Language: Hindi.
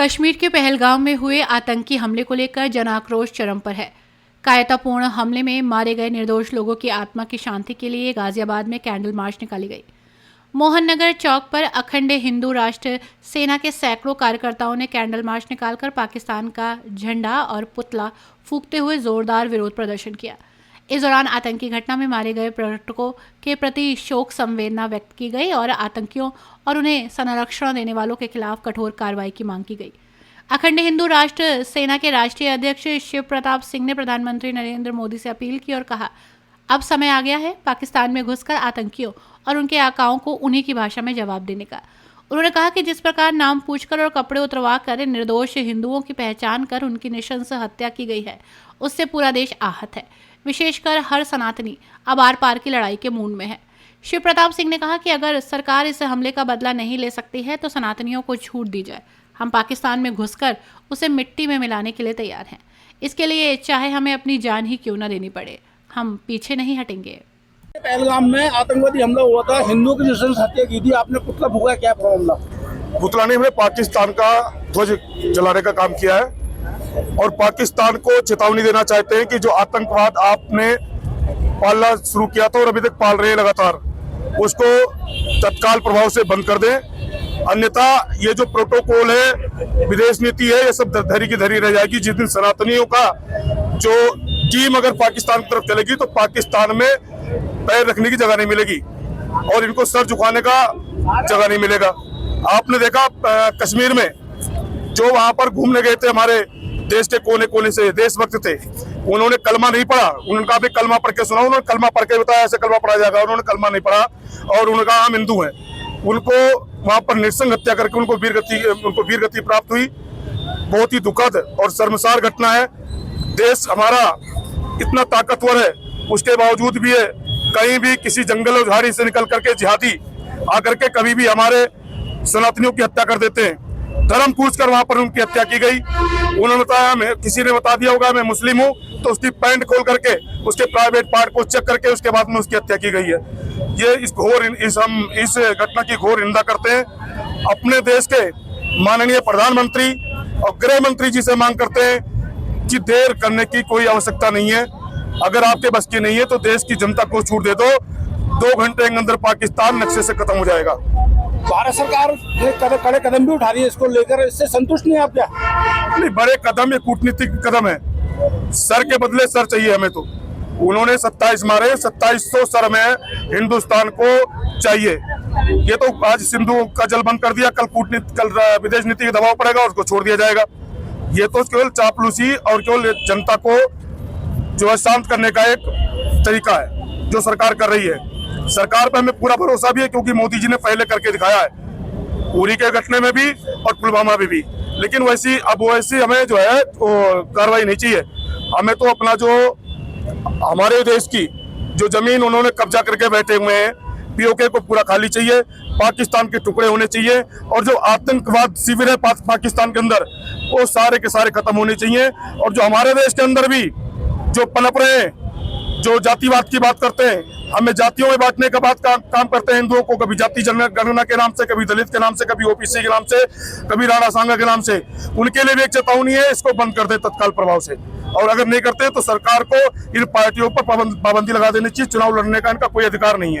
कश्मीर के पहलगाम में हुए आतंकी हमले को लेकर जन आक्रोश चरम पर है। कायरतापूर्ण हमले में मारे गए निर्दोष लोगों की आत्मा की शांति के लिए गाजियाबाद में कैंडल मार्च निकाली गई। मोहन नगर चौक पर अखंड हिंदू राष्ट्र सेना के सैकड़ों कार्यकर्ताओं ने कैंडल मार्च निकालकर पाकिस्तान का झंडा और पुतला फूंकते हुए जोरदार विरोध प्रदर्शन किया। इस दौरान आतंकी घटना में मारे गए पर्यटकों के प्रति शोक संवेदना व्यक्त की गई और आतंकियों और उन्हें संरक्षण देने वालों के खिलाफ कठोर कार्रवाई की मांग की गई। अखंड हिंदू राष्ट्र सेना के राष्ट्रीय अध्यक्ष शिव प्रताप सिंह ने प्रधानमंत्री नरेंद्र मोदी से अपील की और कहा, अब समय आ गया है पाकिस्तान में घुसकर आतंकियों और उनके आकाओं को उन्हीं की भाषा में जवाब देने का। उन्होंने कहा कि जिस प्रकार नाम पूछकर और कपड़े उतरवा कर निर्दोष हिंदुओं की पहचान कर उनकी नृशंस हत्या की गई है, उससे पूरा देश आहत है। विशेषकर हर सनातनी अब आर पार की लड़ाई के मूड में है। शिव प्रताप सिंह ने कहा कि अगर सरकार इस हमले का बदला नहीं ले सकती है तो सनातनियों को छूट दी जाए। हम पाकिस्तान में घुसकर उसे मिट्टी में मिलाने के लिए तैयार हैं। इसके लिए चाहे हमें अपनी जान ही क्यों न देनी पड़े, हम पीछे नहीं हटेंगे। पहलगाम में आतंकवादी हमला हुआ था, हिंदुओं की नृशंस हत्या की थी, आपने पुतला फूंका, क्या मामला? पुतला नहीं, हमने पाकिस्तान का ध्वज जलाने का काम किया है और पाकिस्तान को चेतावनी देना चाहते हैं कि जो आतंकवाद आपने पालना शुरू किया था और अभी तक पाल रहे हैं लगातार, उसको तत्काल प्रभाव से बंद कर दें। अन्यथा ये जो प्रोटोकॉल है, विदेश नीति है, ये सब धरी की धरी रह जाएगी। जिस दिन सनातनियों का जो टीम अगर पाकिस्तान की तरफ चलेगी तो पाकिस्तान में पैर रखने की जगह नहीं मिलेगी और इनको सर झुकाने का जगह नहीं मिलेगा। आपने देखा कश्मीर में जो वहां पर घूमने गए थे, हमारे देश के कोने कोने से देशभक्त थे, उन्होंने कलमा नहीं पढ़ा। उन्होंने कहा कलमा पढ़ के सुना, उन्होंने कलमा पढ़ के बताया ऐसे कलमा पढ़ा जाएगा, उन्होंने कलमा नहीं पढ़ा और उन्होंने कहा हम हिंदू हैं। उनको वहां पर नृशंस हत्या करके उनको वीर गति प्राप्त हुई। बहुत ही दुखद और शर्मसार घटना है। देश हमारा इतना ताकतवर है, उसके बावजूद भी है कहीं भी किसी जंगल और झाड़ी से निकल करके जिहादी आकर के कभी भी हमारे सनातनियों की हत्या कर देते हैं। धर्म पूछकर वहां पर उनकी हत्या की गई। उन्होंने बताया, किसी ने बता दिया होगा मैं मुस्लिम हूं, तो उसकी पैंट खोल करके उसके प्राइवेट पार्ट को चेक करके उसके बाद में उसकी हत्या की गई है। ये हम इस घटना की घोर निंदा करते हैं। अपने देश के माननीय प्रधानमंत्री और गृह मंत्री जी से मांग करते हैं कि देर करने की कोई आवश्यकता नहीं है। अगर आपके बस की नहीं है तो देश की जनता को छूट दे दो। 2 घंटे के अंदर पाकिस्तान नक्शे से खत्म हो जाएगा। भारत सरकार कड़े कदम भी उठा रही है इसको लेकर, इससे संतुष्ट नहीं आप क्या? नहीं, बड़े कदम, ये कूटनीतिक कदम है। सर के बदले सर चाहिए हमें। तो उन्होंने 27 मारे, 2700 सर में हिंदुस्तान को चाहिए। ये तो आज सिंधु का जल बंद कर दिया, कल विदेश नीति का दबाव पड़ेगा और उसको छोड़ दिया जाएगा। ये तो केवल चापलूसी और केवल जनता को जो है शांत करने का एक तरीका है जो सरकार कर रही है। सरकार पर हमें पूरा भरोसा भी है क्योंकि मोदी जी ने पहले करके दिखाया है, उरी के घटने में भी और पुलवामा में भी। लेकिन वैसी हमें जो है कार्रवाई नहीं चाहिए। हमें तो अपना जो हमारे देश की जो जमीन उन्होंने कब्जा करके बैठे हुए हैं, पीओके को पूरा खाली चाहिए, पाकिस्तान के टुकड़े होने चाहिए और जो आतंकवाद शिविर है पाकिस्तान के अंदर वो सारे के सारे खत्म होने चाहिए। और जो हमारे देश के अंदर भी जो पनप रहे हैं, जो जातिवाद की बात करते हैं, हमें जातियों में बांटने का काम करते हैं हिंदुओं को, कभी जाति जनगणना के नाम से, कभी दलित के नाम से, कभी ओबीसी के नाम से, कभी राणा सांगा के नाम से, उनके लिए भी एक चेतावनी है, इसको बंद कर दे तत्काल प्रभाव से। और अगर नहीं करते तो सरकार को इन पार्टियों पर पाबंदी लगा देनी चाहिए। चुनाव लड़ने का इनका कोई अधिकार नहीं है।